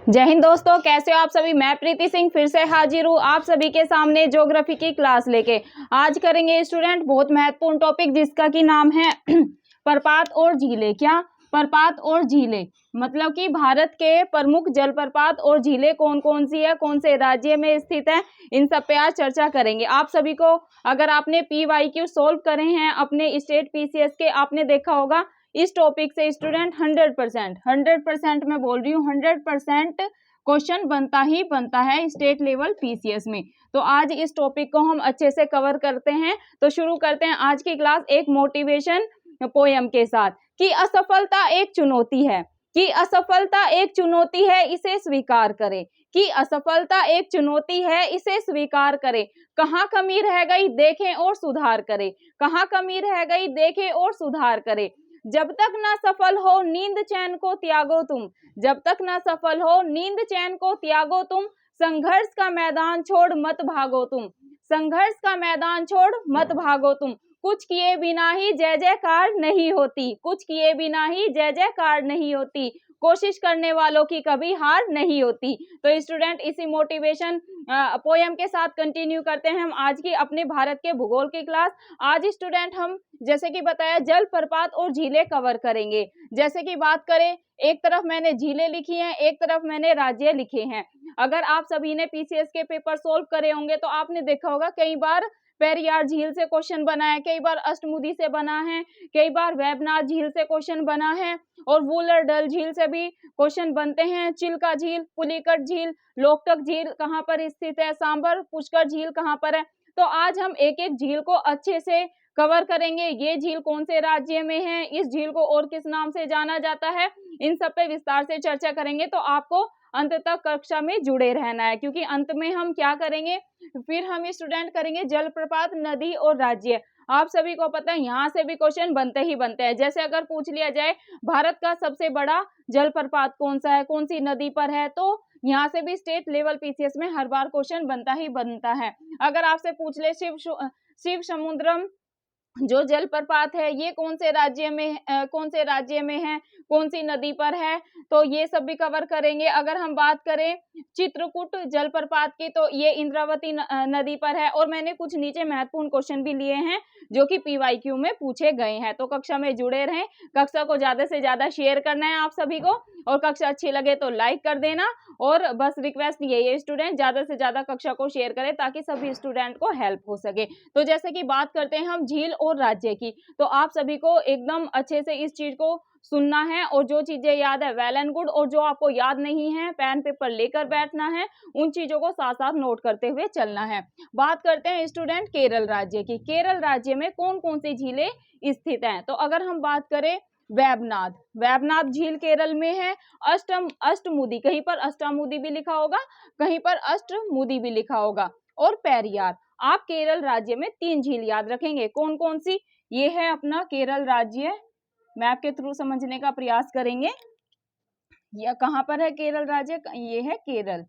जय हिंद दोस्तों, कैसे हो आप सभी। मैं प्रीति सिंह फिर से हाजिर हूँ आप सभी के सामने ज्योग्राफी की क्लास लेके। आज करेंगे स्टूडेंट बहुत महत्वपूर्ण टॉपिक जिसका की नाम है प्रपात और झीलें। क्या? प्रपात और झीलें मतलब कि भारत के प्रमुख जलप्रपात और झीलें कौन कौन सी है, कौन से राज्य में स्थित है, इन सब पे आज चर्चा करेंगे। आप सभी को अगर आपने PYQ सोल्व करे हैं अपने स्टेट PCS के, आपने देखा होगा इस टॉपिक से स्टूडेंट 100% मैं बोल रही हूँ 100% क्वेश्चन बनता ही बनता है स्टेट लेवल PCS में। तो आज इस टॉपिक को हम अच्छे से कवर करते हैं। तो शुरू करते हैं आज की क्लास एक मोटिवेशन पोयम के साथ। कि असफलता एक चुनौती है, कि असफलता एक चुनौती है, इसे स्वीकार करें। कि असफलता एक चुनौती है, इसे स्वीकार करें। कहाँ कमी रह गई देखें और सुधार करें, कहाँ कमी रह गई देखें और सुधार करें। जब तक ना सफल हो नींद चैन को त्यागो तुम, जब तक ना सफल हो नींद चैन को त्यागो तुम। संघर्ष का मैदान छोड़ मत भागो तुम, संघर्ष का मैदान छोड़ मत भागो तुम। कुछ किए बिना ही जय जयकार नहीं होती, कुछ किए बिना ही जय जयकार नहीं होती। कोशिश करने वालों की कभी हार नहीं होती। तो स्टूडेंट इसी मोटिवेशन पोयम के साथ कंटिन्यू करते हैं हम आज की अपने भारत के भूगोल की क्लास। आज स्टूडेंट हम जैसे कि बताया जल प्रपात और झीलें कवर करेंगे। जैसे कि बात करें, एक तरफ मैंने झीलें लिखी हैं, एक तरफ मैंने राज्य लिखे हैं। अगर आप सभी ने PCS के पेपर सोल्व करे होंगे तो आपने देखा होगा कई बार पेरियार झील से क्वेश्चन बना है, कई बार अष्टमुदी से बना है, कई बार वेबनाथ झील से क्वेश्चन बना है और वूलर डल झील से भी क्वेश्चन बनते हैं। चिल्का झील, पुलिकट झील, लोकटक झील कहाँ पर स्थित है, सांबर पुष्कर झील कहाँ पर है। तो आज हम एक एक झील को अच्छे से कवर करेंगे। ये झील कौन से राज्य में है, इस झील को और किस नाम से जाना जाता है, इन सब पे विस्तार से चर्चा करेंगे। तो आपको अंत तक कक्षा में जुड़े रहना है, क्योंकि अंत में हम क्या करेंगे, फिर हम स्टूडेंट करेंगे जलप्रपात, नदी और राज्य। आप सभी को पता है यहाँ से भी क्वेश्चन बनते ही बनते हैं। जैसे अगर पूछ लिया जाए भारत का सबसे बड़ा जलप्रपात कौन सा है, कौन सी नदी पर है, तो यहाँ से भी स्टेट लेवल PCS में हर बार क्वेश्चन बनता ही बनता है। अगर आपसे पूछ ले शिव समुद्रम जो जलप्रपात है ये कौन से राज्य में है, कौन सी नदी पर है, तो ये सब भी कवर करेंगे। अगर हम बात करें चित्रकूट जलप्रपात की, तो ये इंद्रावती नदी पर है। और मैंने कुछ नीचे महत्वपूर्ण क्वेश्चन भी लिए हैं जो कि PYQ में पूछे गए हैं। तो कक्षा में जुड़े रहें, कक्षा को ज्यादा से ज्यादा शेयर करना है आप सभी को, और कक्षा अच्छी लगे तो लाइक कर देना। और बस रिक्वेस्ट यही है स्टूडेंट, ज्यादा से ज्यादा कक्षा को शेयर करें ताकि सभी स्टूडेंट को हेल्प हो सके। तो जैसे कि बात करते हैं हम झील और राज्य की, तो आप सभी को एकदम अच्छे से इस चीज को सुनना है, और जो चीजें याद है वेल एंड गुड, और जो आपको याद नहीं है पेन पेपर लेकर बैठना है, उन चीजों को साथ साथ नोट करते हुए चलना है। बात करते हैं स्टूडेंट केरल राज्य की। केरल राज्य में कौन कौन सी झीलें स्थित हैं, तो अगर हम बात करें वेबनाथ, वेबनाथ झील केरल में है। अष्टमुदी, कहीं पर अष्टामुदी भी लिखा होगा, कहीं पर अष्टमुदी भी लिखा होगा, और पेरियार। आप केरल राज्य में 3 झील याद रखेंगे, कौन कौन सी। ये है अपना केरल राज्य, मैप के थ्रू समझने का प्रयास करेंगे। यह कहाँ पर है केरल राज्य, ये है केरल,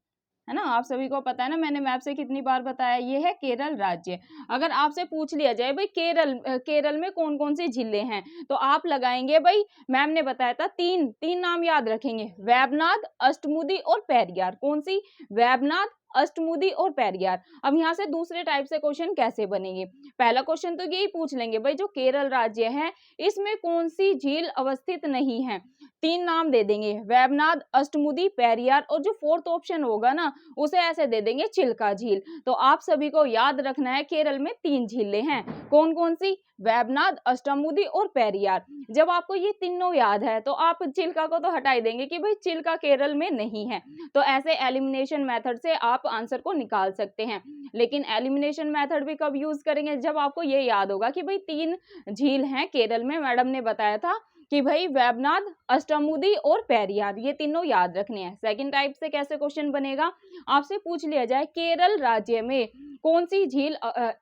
है ना। आप सभी को पता है ना, मैंने मैप से कितनी बार बताया, ये है केरल राज्य। अगर आपसे पूछ लिया जाए भाई केरल में कौन कौन सी झीलें हैं, तो आप लगाएंगे भाई, मैम ने बताया था तीन नाम याद रखेंगे, वेबनाथ, अष्टमुदी और पेरियार। कौन सी? वेबनाथ, अष्टमुदी और पेरियार। अब यहाँ से दूसरे टाइप से क्वेश्चन कैसे बनेंगे। पहला क्वेश्चन तो यही पूछ लेंगे भाई जो केरल राज्य है इसमें कौन सी झील अवस्थित नहीं है, 3 नाम दे देंगे, वेबनाथ, अष्टमुदी, पेरियार, और जो 4th ऑप्शन होगा ना उसे ऐसे दे देंगे चिल्का झील। तो आप सभी को याद रखना है केरल में 3 झीलें हैं, कौन कौन सी, वेबनाथ, अष्टमुदी और पेरियार। जब आपको ये तीनों याद है तो आप चिल्का को तो हटा ही देंगे कि भाई चिल्का केरल में नहीं है। तो ऐसे एलिमिनेशन मेथड से आप आंसर को निकाल सकते हैं। लेकिन एलिमिनेशन मेथड भी कब यूज करेंगे, जब आपको ये याद होगा कि भाई 3 झील हैं केरल में। मैडम ने बताया था कि भाई वेबनाथ, अष्टमुदी और पेरियार, ये तीनों याद रखने हैं। सेकंड टाइप से कैसे क्वेश्चन बनेगा, आपसे पूछ लिया जाए केरल राज्य में कौन सी झील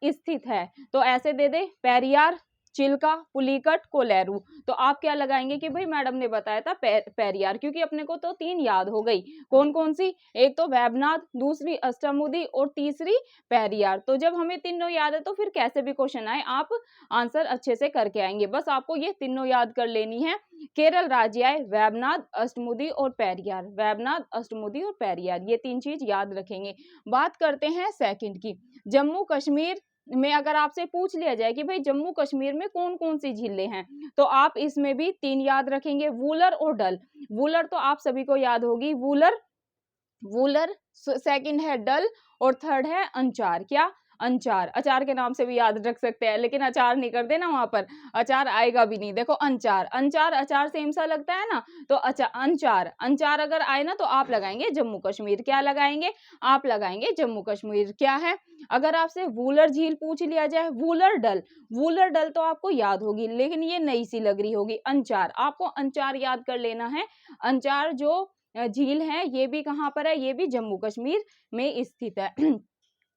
स्थित है, तो ऐसे दे दे पेरियार, चिल्का, पुलिकट, कोलेरू। तो आप क्या लगाएंगे कि भाई मैडम ने बताया था पेरियार, क्योंकि अपने को तो 3 याद हो गई। कौन कौन सी? एक तो वेबनाथ, दूसरी अष्टमुदी और तीसरी पेरियार। तो जब हमें तीनों याद है तो फिर कैसे भी क्वेश्चन आए आप आंसर अच्छे से करके आएंगे। बस आपको ये तीनों याद कर लेनी है। केरल राज्य आए वेबनाथ, अष्टमुदी और पेरियार। वेबनाथ, अष्टमुदी और पेरियार, ये 3 चीज याद रखेंगे। बात करते हैं सेकंड की। जम्मू कश्मीर में अगर आपसे पूछ लिया जाए कि भाई जम्मू कश्मीर में कौन कौन सी झीलें हैं, तो आप इसमें भी 3 याद रखेंगे, वूलर और डल। वूलर तो आप सभी को याद होगी, वूलर, वूलर, सेकंड है डल और थर्ड है अंचार। क्या? अंचार। अचार के नाम से भी याद रख सकते हैं, लेकिन अचार नहीं करते ना, वहां पर अचार आएगा भी नहीं। देखो अंचार, अंचार अचार सेम सा लगता है ना, तो अच्छा अंचार, अंचार अगर आए ना तो आप लगाएंगे जम्मू कश्मीर। क्या लगाएंगे? आप लगाएंगे जम्मू कश्मीर। क्या है? अगर आपसे वूलर झील पूछ लिया जाए, वूलर डल, वूलर डल तो आपको याद होगी, लेकिन ये नई सी लग रही होगी। अंचार, आपको अंचार याद कर लेना है। अंचार जो झील है ये भी कहाँ पर है? ये भी जम्मू कश्मीर में स्थित है।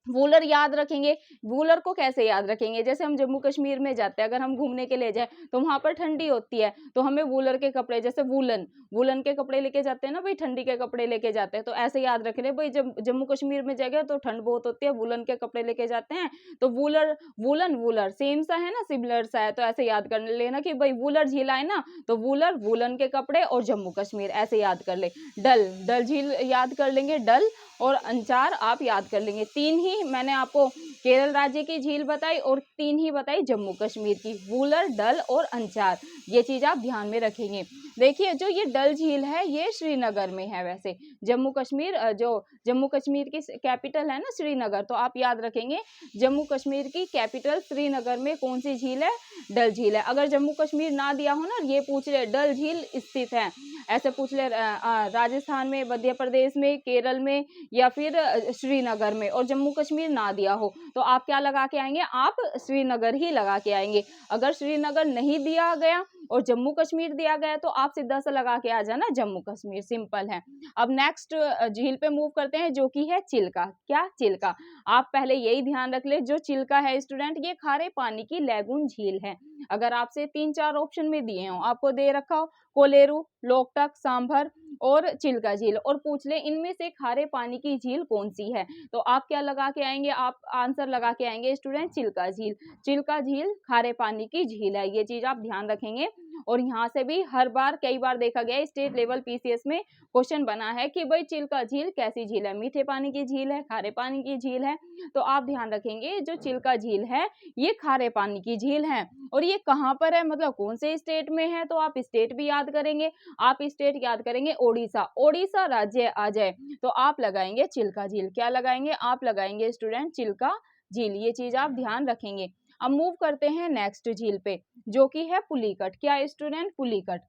वूलर याद रखेंगे। वूलर को कैसे याद रखेंगे? जैसे हम जम्मू कश्मीर में जाते हैं, अगर हम घूमने के लिए जाए तो वहां पर ठंडी होती है, तो हमें वूलर के कपड़े, जैसे वूलन, वूलन के कपड़े लेके जाते हैं ना भाई, ठंडी के कपड़े लेके जाते हैं, तो ऐसे याद रख ले भाई जब जम्मू कश्मीर में जाएगा तो ठंड बहुत होती है, वूलन के कपड़े लेके जाते हैं, तो वूलर, वूलन, वूलर सेम सा है ना, सिमिलर सा है, तो ऐसे याद कर लेना कि भाई वूलर झील आए ना तो वूलर, वूलन के कपड़े और जम्मू कश्मीर, ऐसे याद कर ले। डल, डल झील याद कर लेंगे, डल और अंचार आप याद कर लेंगे। 3 ही मैंने आपको केरल राज्य की झील बताई और 3 ही बताई जम्मू कश्मीर की, वूलर, डल और अंचार। ये चीज आप ध्यान में रखेंगे। देखिए जो ये डल झील है ये श्रीनगर में है। वैसे जम्मू कश्मीर, जो जम्मू कश्मीर की कैपिटल है ना श्रीनगर, तो आप याद रखेंगे जम्मू कश्मीर की कैपिटल श्रीनगर में कौन सी झील है? डल झील है। अगर जम्मू कश्मीर ना दिया हो ना, ये पूछ ले डल झील स्थित है, ऐसे पूछ ले राजस्थान में, मध्य प्रदेश में, केरल में या फिर श्रीनगर में, और जम्मू कश्मीर ना दिया हो तो आप क्या लगा के आएंगे? आप श्रीनगर ही लगा के आएंगे। अगर श्रीनगर नहीं दिया गया और जम्मू कश्मीर दिया गया तो आप सीधा सा लगा के आ जाना जम्मू कश्मीर, सिंपल है। अब नेक्स्ट झील पे मूव करते हैं जो कि है चिल्का। क्या? चिल्का। आप पहले यही ध्यान रख ले, जो चिल्का है स्टूडेंट ये खारे पानी की लैगून झील है। अगर आपसे 3-4 ऑप्शन में दिए हो, आपको दे रखा हो कोलेरू, लोकटक, सांभर और चिल्का झील, और पूछ ले इनमें से खारे पानी की झील कौन सी है, तो आप क्या लगा के आएंगे? आप आंसर लगा के आएंगे स्टूडेंट चिल्का झील। चिल्का झील खारे पानी की झील है, ये चीज आप ध्यान रखेंगे। और यहाँ से भी हर बार, कई बार देखा गया स्टेट लेवल पीसीएस में क्वेश्चन बना है कि भाई चिल्का झील कैसी झील है, मीठे पानी की झील है, खारे पानी की झील है, तो आप ध्यान रखेंगे जो चिल्का झील है ये खारे पानी की झील है। और ये कहाँ पर है, मतलब कौन से स्टेट में है, तो आप स्टेट भी याद करेंगे। आप स्टेट याद करेंगे ओडिशा, ओडिशा राज्य आ जाए तो आप लगाएंगे चिल्का झील। क्या लगाएंगे? आप लगाएंगे स्टूडेंट चिल्का झील, ये चीज आप ध्यान रखेंगे। अब मूव करते हैं नेक्स्ट झील पे जो कि है पुलिकट। क्या स्टूडेंट? पुलिकट।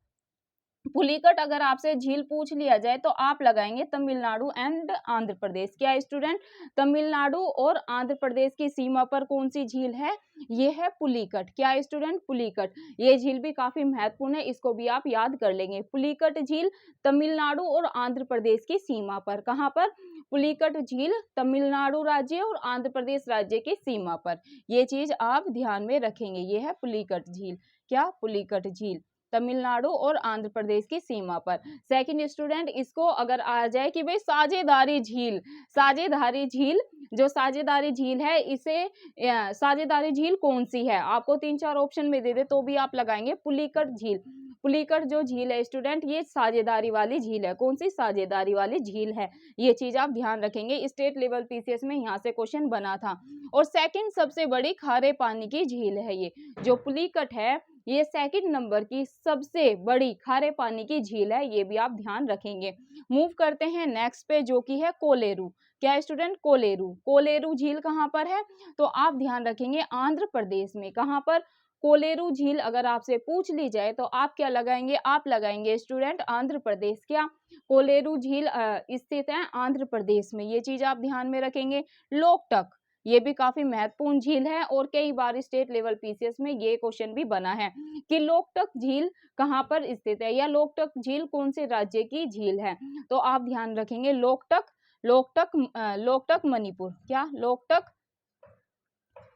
पुलिकट अगर आपसे झील पूछ लिया जाए तो आप लगाएंगे तमिलनाडु एंड आंध्र प्रदेश। क्या स्टूडेंट? तमिलनाडु और आंध्र प्रदेश की सीमा पर कौन सी झील है? ये है पुलिकट। क्या स्टूडेंट? पुलिकट। ये झील भी काफी महत्वपूर्ण है, इसको भी आप याद कर लेंगे। पुलिकट झील तमिलनाडु और आंध्र प्रदेश की सीमा पर। कहाँ पर? पुलिकट झील तमिलनाडु राज्य और आंध्र प्रदेश राज्य की सीमा पर। ये चीज आप ध्यान में रखेंगे। ये है पुलिकट झील। क्या? पुलिकट झील तमिलनाडु और आंध्र प्रदेश की सीमा पर। सेकंड स्टूडेंट, इसको अगर आ जाए कि भाई साझेदारी झील, साझेदारी झील, जो साझेदारी झील है इसे साझेदारी झील कौन सी है? आपको 3-4 ऑप्शन में दे दे तो भी आप लगाएंगे पुलिकट झील। पुलिकट जो झील है स्टूडेंट ये साझेदारी वाली झील है। कौन सी? साझेदारी वाली झील है। ये चीज आप ध्यान रखेंगे, स्टेट लेवल पीसीएस में यहाँ से क्वेश्चन बना था। और सेकंड सबसे बड़ी खारे पानी की झील है ये जो पुलिकट है, ये सेकंड नंबर की सबसे बड़ी खारे पानी की झील है, ये भी आप ध्यान रखेंगे। मूव करते हैं नेक्स्ट पे जो कि है कोलेरू। क्या स्टूडेंट? कोलेरू। कोलेरू झील कहाँ पर है? तो आप ध्यान रखेंगे आंध्र प्रदेश में। कहाँ पर? कोलेरू झील अगर आपसे पूछ ली जाए तो आप क्या लगाएंगे? आप लगाएंगे स्टूडेंट आंध्र प्रदेश। क्या? कोलेरू झील स्थित है आंध्र प्रदेश में, ये चीज आप ध्यान में रखेंगे। लोकटक, ये भी काफी महत्वपूर्ण झील है और कई बार स्टेट लेवल पीसीएस में ये क्वेश्चन भी बना है कि लोकटक झील कहाँ पर स्थित है या लोकटक झील कौन से राज्य की झील है, तो आप ध्यान रखेंगे लोकटक, लोकटक, लोकटक मणिपुर। क्या? लोकटक,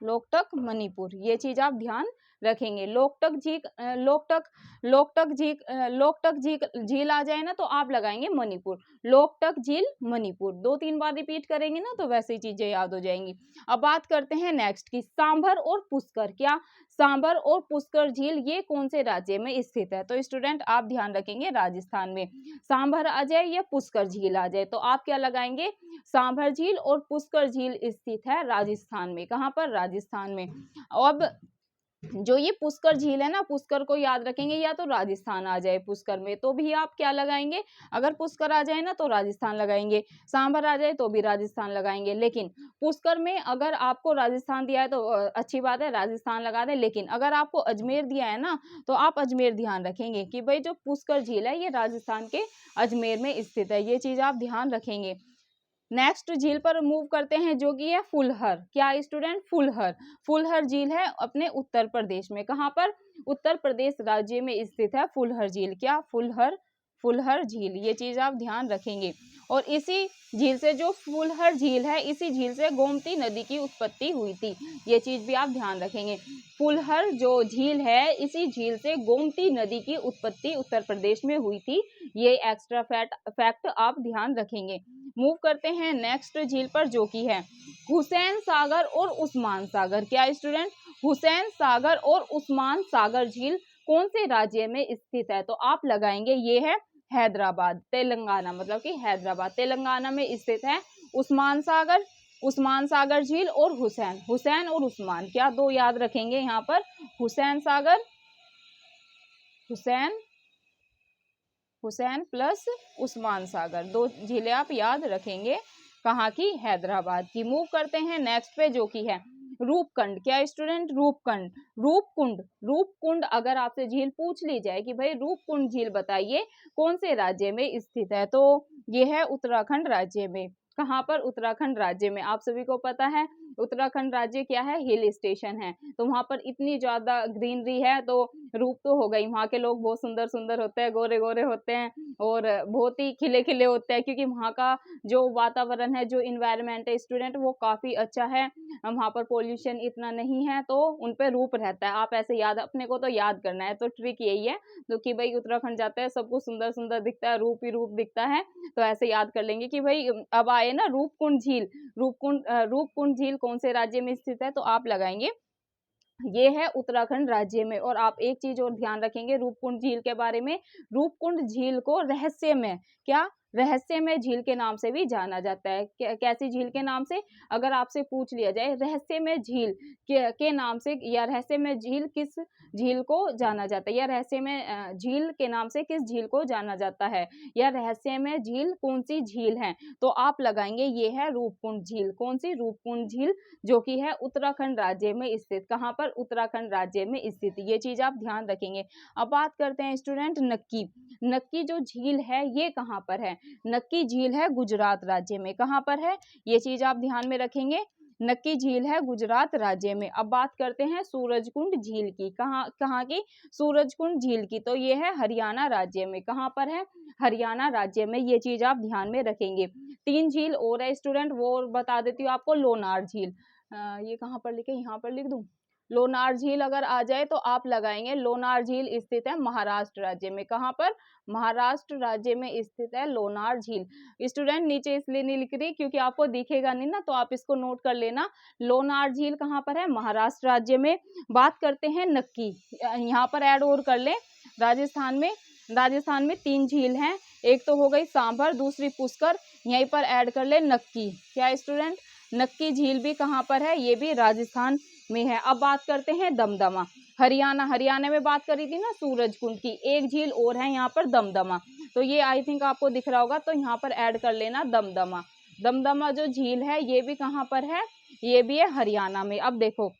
लोकटक मणिपुर, ये चीज आप ध्यान रखेंगे। लोकटक झील आ जाए ना तो आप लगाएंगे मणिपुर। लोकटक झील मणिपुर, 2-3 बार रिपीट करेंगे ना तो वैसे ही चीजें याद हो जाएंगी। अब बात करते हैं नेक्स्ट की, सांभर और पुष्कर। क्या सांभर और पुष्कर झील ये कौन से राज्य में स्थित है? तो स्टूडेंट आप ध्यान रखेंगे राजस्थान में। सांभर आ जाए या पुष्कर झील आ जाए तो आप क्या लगाएंगे? सांभर झील और पुष्कर झील स्थित है राजस्थान में। कहां पर? राजस्थान में। अब जो ये पुष्कर झील है ना, पुष्कर को याद रखेंगे, या तो राजस्थान आ जाए पुष्कर में तो भी आप क्या लगाएंगे? अगर पुष्कर आ जाए ना तो राजस्थान लगाएंगे, सांभर आ जाए तो भी राजस्थान लगाएंगे। लेकिन पुष्कर में अगर आपको राजस्थान दिया है तो अच्छी बात है, राजस्थान लगा दें। लेकिन अगर आपको अजमेर दिया है ना तो आप अजमेर ध्यान रखेंगे कि भाई जो पुष्कर झील है ये राजस्थान के अजमेर में स्थित है। ये चीज आप ध्यान रखेंगे। नेक्स्ट झील पर मूव करते हैं जो कि है फुलहर। क्या स्टूडेंट? फुलहर। फुलहर झील है अपने उत्तर प्रदेश में। कहां पर? उत्तर प्रदेश राज्य में स्थित है फुलहर झील। क्या? फुलहर झील। ये चीज आप ध्यान रखेंगे। और इसी झील से, जो फुलहर झील है, इसी झील से गोमती नदी की उत्पत्ति हुई थी। ये चीज भी आप ध्यान रखेंगे। फुलहर जो झील है, इसी झील से गोमती नदी की उत्पत्ति उत्तर प्रदेश में हुई थी। ये एक्स्ट्रा फैक्ट आप ध्यान रखेंगे। मूव करते हैं नेक्स्ट झील पर जो कि है हुसैन सागर और उस्मान सागर। क्या स्टूडेंट? हुसैन सागर और उस्मान सागर झील कौन से राज्य में स्थित है? तो आप लगाएंगे ये है हैदराबाद, तेलंगाना, मतलब कि हैदराबाद तेलंगाना में स्थित है उस्मान सागर झील और हुसैन और उस्मान। क्या दो याद रखेंगे यहाँ पर? हुसैन सागर, हुसैन प्लस उस्मान सागर, दो झीलें आप याद रखेंगे। कहाँ की? हैदराबाद की। मूव करते हैं नेक्स्ट पे जो की है रूपकुंड। क्या स्टूडेंट? रूपकुंड अगर आपसे झील पूछ ली जाए कि भाई रूपकुंड झील बताइए कौन से राज्य में स्थित है, तो ये है उत्तराखंड राज्य में। कहाँ पर? उत्तराखंड राज्य में। आप सभी को पता है उत्तराखंड राज्य क्या है? हिल स्टेशन है, तो वहां पर इतनी ज्यादा ग्रीनरी है, तो रूप तो हो गई। वहां के लोग बहुत सुंदर सुंदर होते हैं, गोरे गोरे होते हैं और बहुत ही खिले खिले होते हैं, क्योंकि वहाँ का जो वातावरण है, जो इन्वायरमेंट है स्टूडेंट, वो काफी अच्छा है। वहाँ पर पोल्यूशन इतना नहीं है, तो उन पे रूप रहता है। आप ऐसे याद, अपने को तो याद करना है, तो ट्रिक यही है जो कि भाई उत्तराखंड जाता है सब कुछ सुंदर सुंदर दिखता है, रूप ही रूप दिखता है, तो ऐसे याद कर लेंगे कि भाई अब आए ना रूपकुंड झील। रूपकुंड झील कौन से राज्य में स्थित है? तो आप लगाएंगे ये है उत्तराखंड राज्य में। और आप एक चीज और ध्यान रखेंगे रूपकुंड झील के बारे में, रूपकुंड झील को रहस्यमय, क्या? रहस्यमय झील के नाम से भी जाना जाता है। कैसी झील के नाम से? अगर आपसे पूछ लिया जाए रहस्यमय झील के नाम से, या रहस्यमय झील किस झील को जाना जाता है, या रहस्यमय झील के नाम से किस झील को जाना जाता है, या रहस्यमय झील कौन सी झील है, तो आप लगाएंगे ये है रूपकुंड झील। कौन सी? रूपकुंड झील, जो कि है उत्तराखंड राज्य में स्थित। कहाँ पर? उत्तराखंड राज्य में स्थित। ये चीज आप ध्यान रखेंगे। अब बात करते हैं स्टूडेंट नक्की जो झील है ये कहाँ पर है? नक्की झील है गुजरात राज्य में। कहाँ पर है? ये चीज आप ध्यान में रखेंगे। नक्की झील है गुजरात राज्य में। अब बात करते हैं सूरजकुंड झील की। कहाँ की? सूरजकुंड झील की, तो ये है हरियाणा राज्य में। कहाँ पर है? हरियाणा राज्य में। ये चीज आप ध्यान में रखेंगे। 3 झील और है स्टूडेंट, वो बता देती हूँ आपको। लोनार झील, ये कहाँ पर लिखे? यहाँ पर लिख दूं। लोनार झील अगर आ जाए तो आप लगाएंगे, लोनार झील स्थित है महाराष्ट्र राज्य में। कहाँ पर? महाराष्ट्र राज्य में स्थित है लोनार झील। स्टूडेंट नीचे इसलिए नहीं लिख रही क्योंकि आपको दिखेगा नहीं ना, तो आप इसको नोट कर लेना। लोनार झील कहाँ पर है? महाराष्ट्र राज्य में। बात करते हैं नक्की, यहाँ पर ऐड और कर ले। राजस्थान में 3 झील हैं, एक तो हो गई सांभर, दूसरी पुष्कर, यहीं पर ऐड कर ले नक्की। क्या स्टूडेंट? नक्की झील भी कहाँ पर है? ये भी राजस्थान में है। अब बात करते हैं दमदमा, हरियाणा में बात करी थी ना सूरजकुंड की, एक झील और है यहाँ पर दमदमा, तो ये आई थिंक आपको दिख रहा होगा, तो यहाँ पर ऐड कर लेना दमदमा जो झील है ये भी कहाँ पर है? ये भी है हरियाणा में। अब देखो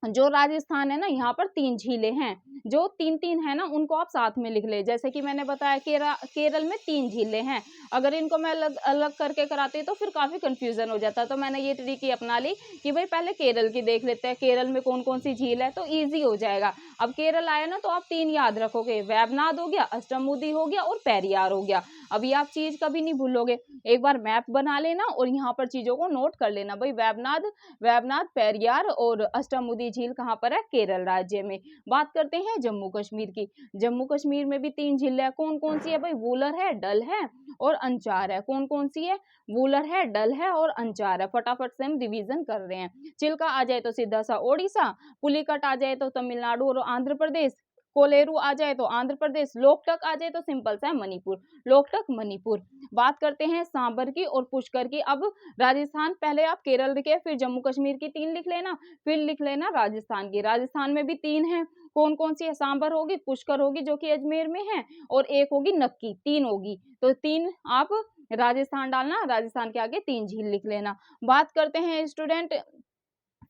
जो राजस्थान है ना, यहाँ पर 3 झीलें हैं, जो 3 है ना उनको आप साथ में लिख ले। जैसे कि मैंने बताया केरल में 3 झीलें हैं, अगर इनको मैं अलग अलग करके कराती तो फिर काफी कंफ्यूजन हो जाता, तो मैंने ये ट्रिक ही अपना ली कि भाई पहले केरल की देख लेते हैं, केरल में कौन कौन सी झील है, तो ईजी हो जाएगा। अब केरल आया ना तो आप 3 याद रखोगे, वेबनाड हो गया, अष्टमुदी हो गया और पेरियार हो गया। अभी आप चीज कभी नहीं भूलोगे, एक बार मैप बना लेना और यहाँ पर चीजों को नोट कर लेना। भाई वेबनाथ पेरियार और अष्टामुदी झील कहाँ पर है? केरल राज्य में। बात करते हैं जम्मू कश्मीर की। जम्मू कश्मीर में भी 3 झीलें है। कौन कौन सी है भाई? वूलर है, डल है और अंचार है। कौन कौन सी है? वूलर है, डल है और अंचार है। फटाफट से हम रिवीजन कर रहे हैं। चिल्का आ जाए तो सीधा सा ओडिशा, पुलिकट आ जाए तो तमिलनाडु और आंध्र प्रदेश, कोलेरू आ जाए तो आंध्र प्रदेश, लोकटक आ जाए तो सिंपल सा मणिपुर, लोकटक मणिपुर। बात करते हैं सांबर की और पुष्कर की। अब राजस्थान, पहले आप केरल के फिर जम्मू कश्मीर की 3 लिख लेना, फिर लिख लेना राजस्थान की। राजस्थान में भी 3 है। कौन कौन सी है? सांबर होगी, पुष्कर होगी जो कि अजमेर में है, और एक होगी नक्की। 3 होगी तो 3 आप राजस्थान डालना, राजस्थान के आगे 3 झील लिख लेना। बात करते हैं स्टूडेंट,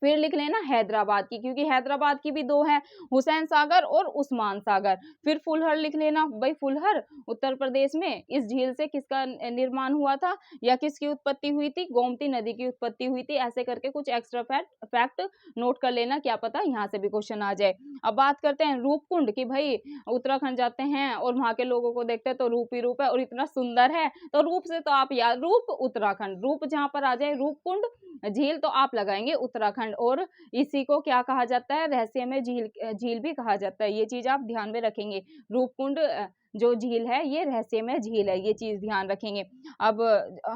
फिर लिख लेना हैदराबाद की, क्योंकि हैदराबाद की भी 2 है, हुसैन सागर और उस्मान सागर। फिर फुलहर लिख लेना। भाई फुलहर उत्तर प्रदेश में, इस झील से किसका निर्माण हुआ था या किसकी उत्पत्ति हुई थी? गोमती नदी की उत्पत्ति हुई थी। ऐसे करके कुछ एक्स्ट्रा फैक्ट नोट कर लेना, क्या पता यहाँ से भी क्वेश्चन आ जाए। अब बात करते हैं रूपकुंड की। भाई उत्तराखंड जाते हैं और वहां के लोगों को देखते हैं तो रूप ही रूप है और इतना सुंदर है, तो रूप से तो आप याद, रूप उत्तराखंड, रूप जहां पर आ जाए रूपकुंड झील तो आप लगाएंगे उत्तराखंड। और इसी को क्या कहा जाता है? रहस्यमय झील भी कहा जाता है। ये चीज आप ध्यान में रखेंगे। रूपकुंड जो झील है ये रहस्यमय झील है, ये चीज ध्यान रखेंगे। अब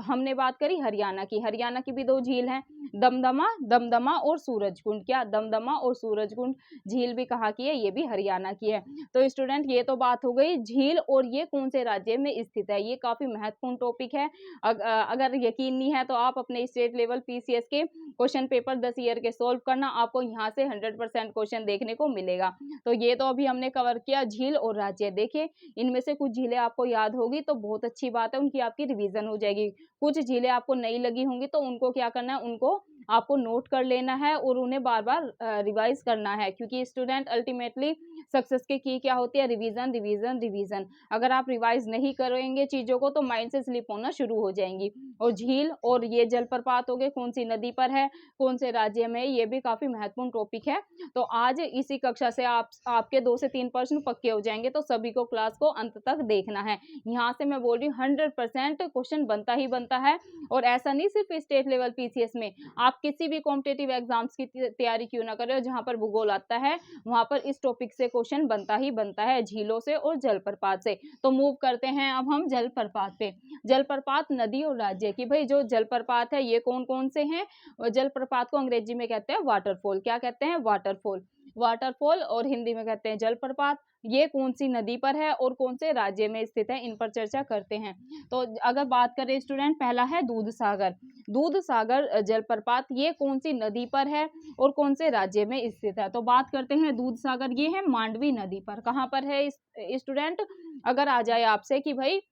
हमने बात करी हरियाणा की। हरियाणा की भी 2 झील हैं, दमदमा और सूरजकुंड। क्या? दमदमा और सूरजकुंड झील भी कहाँ की है? ये भी हरियाणा की है। तो स्टूडेंट ये तो बात हो गई झील और ये कौन से राज्य में स्थित है। ये काफी महत्वपूर्ण टॉपिक है। अगर यकीन नहीं है तो आप अपने स्टेट लेवल पीसीएस के क्वेश्चन पेपर 10 ईयर के सोल्व करना, आपको यहाँ से 100% क्वेश्चन देखने को मिलेगा। तो ये तो अभी हमने कवर किया झील और राज्य। देखिए इनमें से कुछ झीलें आपको याद होगी तो बहुत अच्छी बात है, उनकी आपकी रिवीजन हो जाएगी। कुछ झीलें आपको नहीं लगी होंगी तो उनको क्या करना है? उनको आपको नोट कर लेना है और उन्हें बार बार रिवाइज करना है, क्योंकि स्टूडेंट अल्टीमेटली सक्सेस की क्या होती है? Revision revision revision. अगर आप रिवाइज नहीं करेंगे चीजों को तो माइंड से स्लिप होना शुरू हो जाएंगी। और झील और ये जलप्रपात हो गए, कौन सी नदी पर है, कौन से राज्य में, ये भी काफी महत्वपूर्ण टॉपिक है। तो आज इसी कक्षा से आपके 2 से 3 प्रश्न पक्के हो जाएंगे, तो सभी को क्लास को अंत तक देखना है। यहाँ से मैं बोल रही हूँ 100% क्वेश्चन बनता ही बनता है। और ऐसा नहीं सिर्फ स्टेट लेवल पीसीएस में, आप किसी भी कॉम्पिटिटिव एग्जाम्स की तैयारी क्यों ना करें, जहाँ पर भूगोल आता है वहां पर इस टॉपिक से क्वेश्चन बनता ही बनता है, झीलों से और जलप्रपात से। तो मूव करते हैं अब हम जलप्रपात पे। जलप्रपात नदी और राज्य की। भाई जो जलप्रपात है ये कौन कौन से हैं? जलप्रपात को अंग्रेजी में कहते हैं वाटरफॉल। क्या कहते हैं? वाटरफॉल। वाटरफॉल और हिंदी में कहते हैं जलप्रपात। ये कौन सी नदी पर है और कौन से राज्य में स्थित है, इन पर चर्चा करते हैं। तो अगर बात करें स्टूडेंट, पहला है दूध सागर। दूध सागर जलप्रपात ये कौन सी नदी पर है और कौन से राज्य में स्थित है? तो बात करते हैं दूध सागर, ये है मांडवी नदी पर। कहाँ पर है स्टूडेंट? अगर आ जाए आपसे कि भाई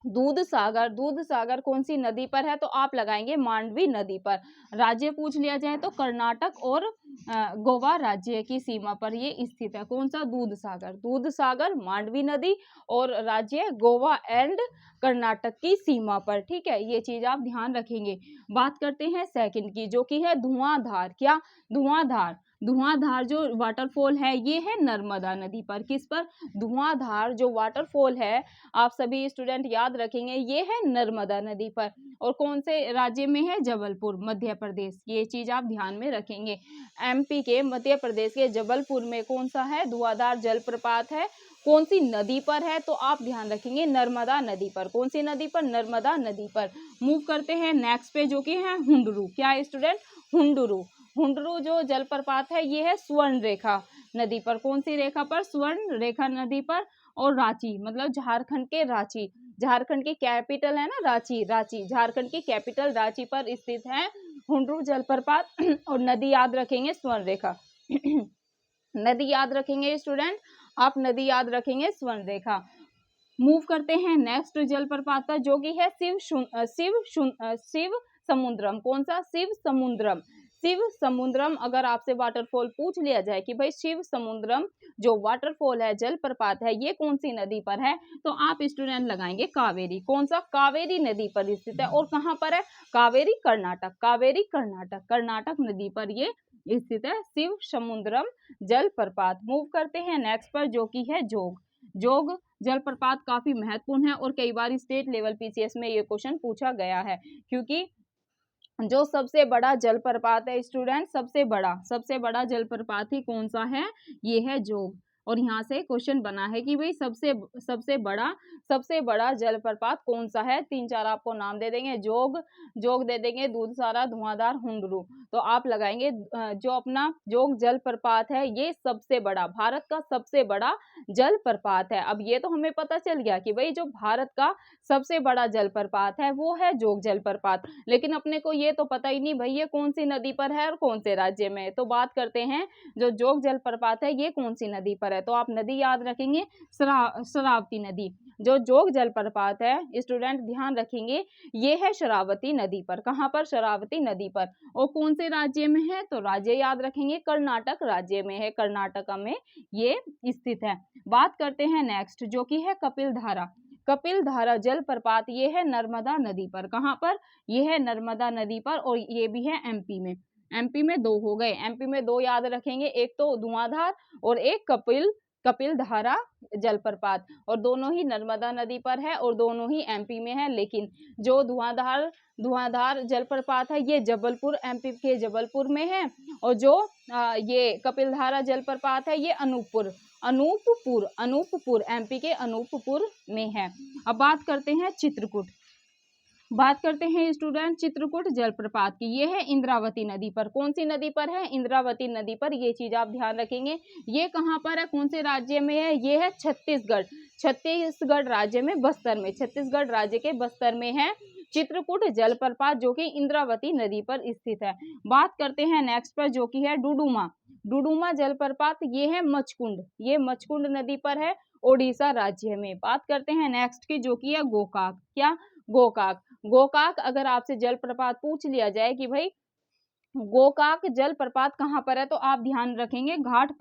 दूध सागर कौन सी नदी पर है, तो आप लगाएंगे मांडवी नदी पर। राज्य पूछ लिया जाए तो कर्नाटक और गोवा राज्य की सीमा पर ये स्थित है। कौन सा? दूध सागर मांडवी नदी और राज्य गोवा एंड कर्नाटक की सीमा पर। ठीक है, ये चीज आप ध्यान रखेंगे। बात करते हैं सेकंड की, जो कि है धुआंधार। क्या? धुआंधार जो वाटरफॉल है ये है नर्मदा नदी पर। किस पर? धुआंधार जो वाटरफॉल है, आप सभी स्टूडेंट याद रखेंगे, ये है नर्मदा नदी पर। और कौन से राज्य में है? जबलपुर, मध्य प्रदेश। ये चीज आप ध्यान में रखेंगे। एमपी के, मध्य प्रदेश के जबलपुर में कौन सा है? धुआंधार जलप्रपात है। कौन सी नदी पर है? तो आप ध्यान रखेंगे नर्मदा नदी पर। कौन सी नदी पर? नर्मदा नदी पर। मूव करते हैं नेक्स्ट पे, जो कि है हुंडरू। क्या है स्टूडेंट? हुंडरू जो जलप्रपात है ये है स्वर्ण रेखा नदी पर। कौन सी रेखा पर? स्वर्ण रेखा नदी पर। और रांची, मतलब झारखंड के रांची, झारखंड की कैपिटल है ना रांची, झारखंड की कैपिटल रांची पर स्थित है हुंडरू जलप्रपात। और नदी याद रखेंगे स्वर्ण रेखा। नदी याद रखेंगे स्टूडेंट, आप नदी याद रखेंगे स्वर्ण रेखा। मूव करते हैं नेक्स्ट जलप्रपात पर, जो कि है शिव समुद्रम। कौन सा? शिव समुद्रम। अगर आपसे वाटरफॉल पूछ लिया जाए कि भाई शिव समुद्रम जो वाटरफॉल है, जलप्रपात है, ये कौन सी नदी पर है, तो आप स्टूडेंट लगाएंगे कावेरी। कौन सा? कावेरी नदी पर स्थित है। और कहाँ पर है? कावेरी कर्नाटक नदी पर ये स्थित है शिव समुद्रम जलप्रपात। मूव करते हैं नेक्स्ट पर, जो कि है जोग जलप्रपात काफी महत्वपूर्ण है और कई बार स्टेट लेवल पीसीएस में ये क्वेश्चन पूछा गया है, क्योंकि जो सबसे बड़ा जलप्रपात है स्टूडेंट, सबसे बड़ा जलप्रपात ही कौन सा है, ये है जोग। और यहाँ से क्वेश्चन बना है कि भाई सबसे बड़ा जलप्रपात कौन सा है। 3-4 आपको नाम दे देंगे, जोग दे देंगे, दूधसारा, धुआंधार, हुंडरू। तो आप लगाएंगे जो अपना जोग जलप्रपात है ये सबसे बड़ा, भारत का सबसे बड़ा जलप्रपात है। अब ये तो हमें पता चल गया कि भाई जो भारत का सबसे बड़ा जलप्रपात है वो है जोग जलप्रपात, लेकिन अपने को ये तो पता ही नहीं भाई ये कौन सी नदी पर है और कौन से राज्य में। तो बात करते हैं जो जोग जलप्रपात है ये कौन सी नदी पर है। तो आप नदी याद रखेंगे, शरावती नदी। जो जोग जलप्रपात है स्टूडेंट ध्यान रखेंगे ये है शरावती नदी पर। कहाँ पर, शरावती नदी पर। और कौन से राज्य में है, तो राज्य याद रखेंगे कर्नाटक राज्य में है, कर्नाटक में ये स्थित है। बात करते हैं नेक्स्ट जो कि है कपिलधारा जलप्रपात, ये है नर्मदा नदी पर। कहाँ पर, ये है नर्मदा नदी पर और ये भी है एमपी में। एमपी में 2 हो गए, एमपी में 2 याद रखेंगे, एक तो धुआंधार और एक कपिलधारा जलप्रपात, और दोनों ही नर्मदा नदी पर है और दोनों ही एमपी में है। लेकिन जो धुआंधार जलप्रपात है ये जबलपुर, एमपी के जबलपुर में है, और जो ये कपिलधारा जलप्रपात है ये अनूपपुर एमपी के अनूपपुर में है। अब बात करते हैं स्टूडेंट चित्रकूट जलप्रपात की। ये है इंद्रावती नदी पर। कौन सी नदी पर है, इंद्रावती नदी पर। ये चीज आप ध्यान रखेंगे। ये कहाँ पर है, कौन से राज्य में है, ये है छत्तीसगढ़ राज्य में, बस्तर में, छत्तीसगढ़ राज्य के बस्तर में है चित्रकूट जलप्रपात जो कि इंद्रावती नदी पर स्थित है। बात करते हैं नेक्स्ट पर जो कि है डुडुमा जलप्रपात। ये है मचकुंड नदी पर है, ओडिशा राज्य में। बात करते हैं नेक्स्ट की जो कि है गोकाक। अगर आपसे जलप्रपात पूछ लिया जाए कि भाई गोकाक जलप्रपात कहाँ पर है, तो आप ध्यान रखेंगे घाट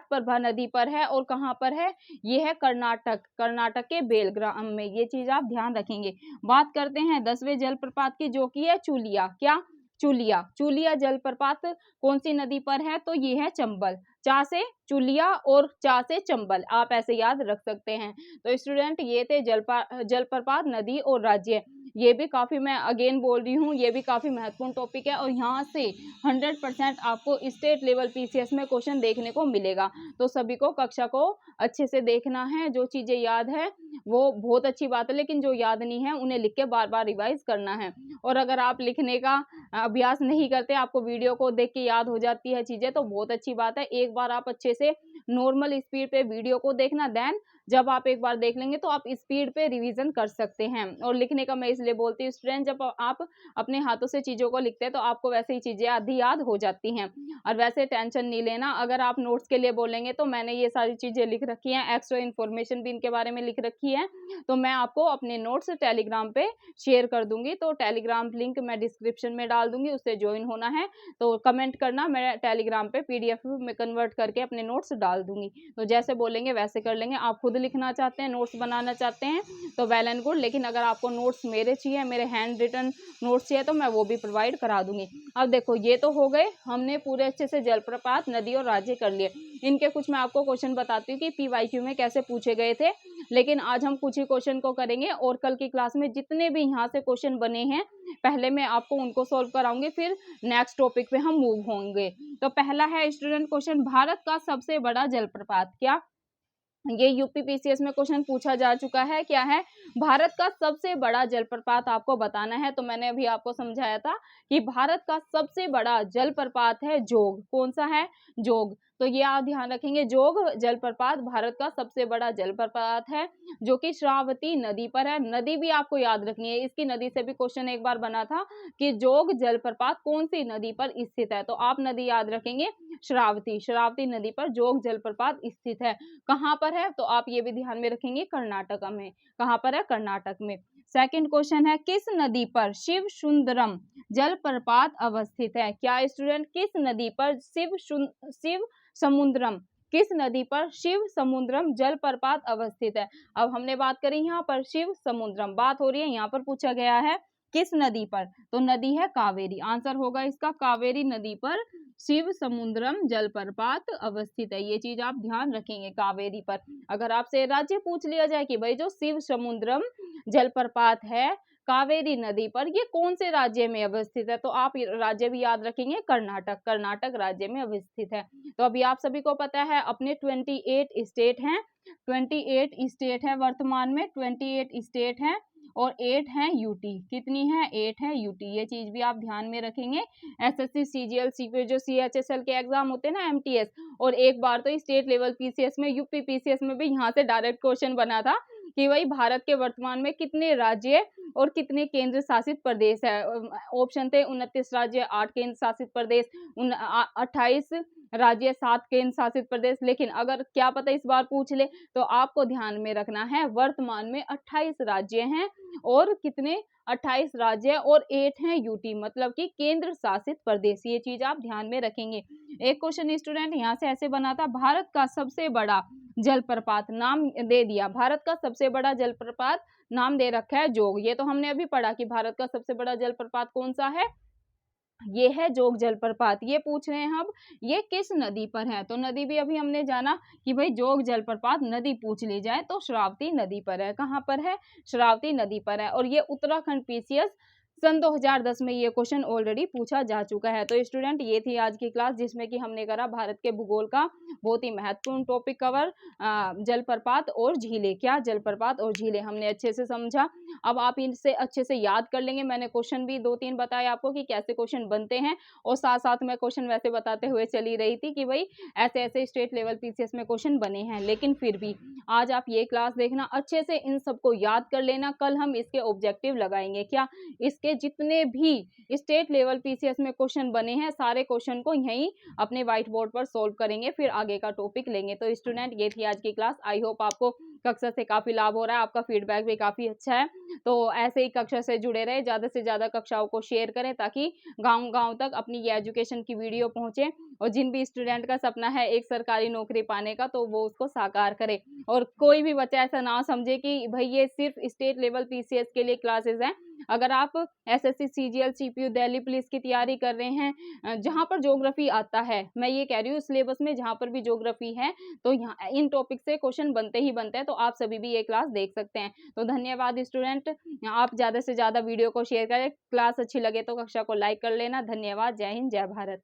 प्रभा नदी पर है। और कहाँ पर है, ये है कर्नाटक के बेलग्राम में। ये चीज आप ध्यान रखेंगे। बात करते हैं 10वें जलप्रपात की जो कि है चुलिया जलप्रपात कौन सी नदी पर है, तो ये है चंबल। चा से चुलिया और चा से चंबल, आप ऐसे याद रख सकते हैं। तो स्टूडेंट ये थे जलप्रपात, नदी और राज्य। ये भी काफी, मैं अगेन बोल रही हूँ, ये भी काफी महत्वपूर्ण टॉपिक है और यहाँ से 100% आपको स्टेट लेवल पीसीएस में क्वेश्चन देखने को मिलेगा। तो सभी को कक्षा को अच्छे से देखना है। जो चीजें याद है वो बहुत अच्छी बात है, लेकिन जो याद नहीं है उन्हें लिख के बार बार रिवाइज करना है। और अगर आप लिखने का अभ्यास नहीं करते, आपको वीडियो को देख के याद हो जाती है चीजें, तो बहुत अच्छी बात है। एक बार आप अच्छे से नॉर्मल स्पीड पे वीडियो को देखना, देन जब आप एक बार देख लेंगे तो आप स्पीड पे रिवीजन कर सकते हैं। और लिखने का मैं इसलिए बोलती हूँ स्टूडेंट, जब आप अपने हाथों से चीजों को लिखते हैं तो आपको वैसे ही चीजें आधी याद हो जाती हैं। और वैसे टेंशन नहीं लेना, अगर आप नोट्स के लिए बोलेंगे तो मैंने ये सारी चीजें लिख रखी हैं, एक्स्ट्रा इन्फॉर्मेशन भी इनके बारे में लिख रखी है। तो मैं आपको अपने नोट्स टेलीग्राम पे शेयर कर दूंगी। तो टेलीग्राम लिंक मैं डिस्क्रिप्शन में डाल दूंगी, उससे ज्वाइन होना है तो कमेंट करना, मैं टेलीग्राम पे पीडीएफ में कन्वर्ट करके अपने नोट्स डाल दूंगी। तो जैसे बोलेंगे वैसे कर लेंगे। आप खुद लिखना चाहते हैं, नोट्स बनाना चाहते हैं तो वेल एंड गुड, लेकिन अगर आपको नोट्स मेरे चाहिए, मेरे हैंड रिटन नोट्स चाहिए, तो मैं वो भी प्रोवाइड करा दूंगी। अब देखो ये तो हो गए, हमने पूरे अच्छे से जलप्रपात, नदी और राज्य कर लिए। इनके कुछ मैं आपको क्वेश्चन बताती हूँ कि पीवाईक्यू में कैसे पूछे गए थे। लेकिन आज हम कुछ ही क्वेश्चन को करेंगे और कल की क्लास में जितने भी यहाँ से क्वेश्चन बने हैं पहले मैं आपको उनको सॉल्व कराऊंगी, फिर नेक्स्ट टॉपिक पे हम मूव होंगे। तो पहला है स्टूडेंट क्वेश्चन, भारत का सबसे बड़ा जलप्रपात क्या। ये यूपी पीसीएस में क्वेश्चन पूछा जा चुका है। क्या है, भारत का सबसे बड़ा जलप्रपात आपको बताना है। तो मैंने अभी आपको समझाया था कि भारत का सबसे बड़ा जलप्रपात है जोग। कौन सा है, जोग। तो ये आप ध्यान रखेंगे, जोग जलप्रपात भारत का सबसे बड़ा जलप्रपात है जो कि श्रावती नदी पर है। नदी भी आपको याद रखनी है, इसकी नदी से भी क्वेश्चन एक बार बना था कि जोग जलप्रपात कौन सी नदी पर स्थित है। तो आप नदी याद रखेंगे, श्रावती नदी पर जोग जलप्रपात स्थित है। कहाँ पर है, तो आप ये भी ध्यान में रखेंगे, कर्नाटक में। कहाँ पर है, कर्नाटक में। सेकंड क्वेश्चन है, किस नदी पर शिव सुंदरम जलप्रपात अवस्थित है। क्या स्टूडेंट, किस नदी पर शिव समुद्रम, किस नदी पर शिव समुद्रम जलप्रपात अवस्थित है। अब हमने बात करी यहाँ पर शिव समुद्रम, बात हो रही है यहाँ पर पूछा गया है किस नदी पर, तो नदी है कावेरी। आंसर होगा इसका कावेरी नदी पर शिव समुद्रम जलप्रपात अवस्थित है। ये चीज आप ध्यान रखेंगे कावेरी पर। अगर आपसे राज्य पूछ लिया जाए कि भाई जो शिव समुद्रम जलप्रपात है कावेरी नदी पर, ये कौन से राज्य में अवस्थित है, तो आप राज्य भी याद रखेंगे कर्नाटक। कर्नाटक राज्य में अवस्थित है। तो अभी आप सभी को पता है अपने 28 स्टेट हैं, 28 स्टेट है वर्तमान में, 28 स्टेट हैं और 8 है यूटी। कितनी है? 8 है यूटी। ये चीज भी आप ध्यान में रखेंगे। एसएससी सीजीएल सीपीओ जो सीएचएसएल के एग्जाम होते हैं ना, एमटीएस, और एक बार तो स्टेट लेवल पीसीएस में, यूपी पीसीएस में भी यहाँ से डायरेक्ट क्वेश्चन बना था कि भाई भारत के वर्तमान में कितने राज्य और कितने केंद्र शासित प्रदेश है। ऑप्शन थे 29 राज्य, 8 केंद्र शासित प्रदेश, 28 राज्य, 7 केंद्र शासित प्रदेश। लेकिन अगर क्या पता इस बार पूछ ले, तो आपको ध्यान में रखना है वर्तमान में 28 राज्य हैं और कितने? 28 राज्य और 8 हैं यूटी, मतलब कि केंद्र शासित प्रदेश। ये चीज आप ध्यान में रखेंगे। एक क्वेश्चन स्टूडेंट यहाँ से ऐसे बना था, भारत का सबसे बड़ा जलप्रपात नाम दे दिया। भारत का सबसे बड़ा जलप्रपात नाम दे रखा है जोग। ये तो हमने अभी पढ़ा कि भारत का सबसे बड़ा जलप्रपात कौन सा है, ये है जोग जलप्रपात। ये पूछ रहे हैं अब ये किस नदी पर है, तो नदी भी अभी हमने जाना कि भाई जोग जलप्रपात नदी पूछ ली जाए तो श्रावती नदी पर है। कहाँ पर है? श्रावती नदी पर है। और ये उत्तराखंड पीसीएस सन 2010 में ये क्वेश्चन ऑलरेडी पूछा जा चुका है। तो स्टूडेंट ये थी आज की क्लास जिसमें कि हमने करा भारत के भूगोल का बहुत ही महत्वपूर्ण टॉपिक कवर, जलप्रपात और झीलें। क्या? जलप्रपात और झीलें हमने अच्छे से समझा। अब आप इनसे अच्छे से याद कर लेंगे। मैंने क्वेश्चन भी 2-3 बताए आपको कि कैसे क्वेश्चन बनते हैं, और साथ साथ में क्वेश्चन वैसे बताते हुए चली रही थी कि भाई ऐसे ऐसे स्टेट लेवल पीसीएस में क्वेश्चन बने हैं। लेकिन फिर भी आज आप ये क्लास देखना, अच्छे से इन सबको याद कर लेना। कल हम इसके ऑब्जेक्टिव लगाएंगे। क्या? इसके जितने भी स्टेट लेवल पीसीएस में क्वेश्चन बने हैं सारे क्वेश्चन को यहीं अपने व्हाइट बोर्ड पर सोल्व करेंगे, फिर आगे का टॉपिक लेंगे। तो स्टूडेंट ये थी आज की क्लास। आई होप आपको कक्षा से काफी लाभ हो रहा है, आपका फीडबैक भी काफी अच्छा है। तो ऐसे ही कक्षा से जुड़े रहे, ज्यादा से ज्यादा कक्षाओं को शेयर करें ताकि गांव-गांव तक अपनी ये एजुकेशन की वीडियो पहुंचे, और जिन भी स्टूडेंट का सपना है एक सरकारी नौकरी पाने का, तो वो उसको साकार करे। और कोई भी बच्चा ऐसा ना समझे कि भाई ये सिर्फ स्टेट लेवल पीसीएस के लिए क्लासेस हैं। अगर आप SSC CGL CPU Delhi police की तैयारी कर रहे हैं, जहां पर ज्योग्राफी आता है, मैं ये कह रही हूँ सिलेबस में जहां पर भी ज्योग्राफी है, तो यहाँ इन टॉपिक से क्वेश्चन बनते ही बनते हैं। तो आप सभी भी ये क्लास देख सकते हैं। तो धन्यवाद स्टूडेंट, आप ज्यादा से ज्यादा वीडियो को शेयर करें। क्लास अच्छी लगे तो कक्षा को लाइक कर लेना। धन्यवाद। जय हिंद, जय भारत।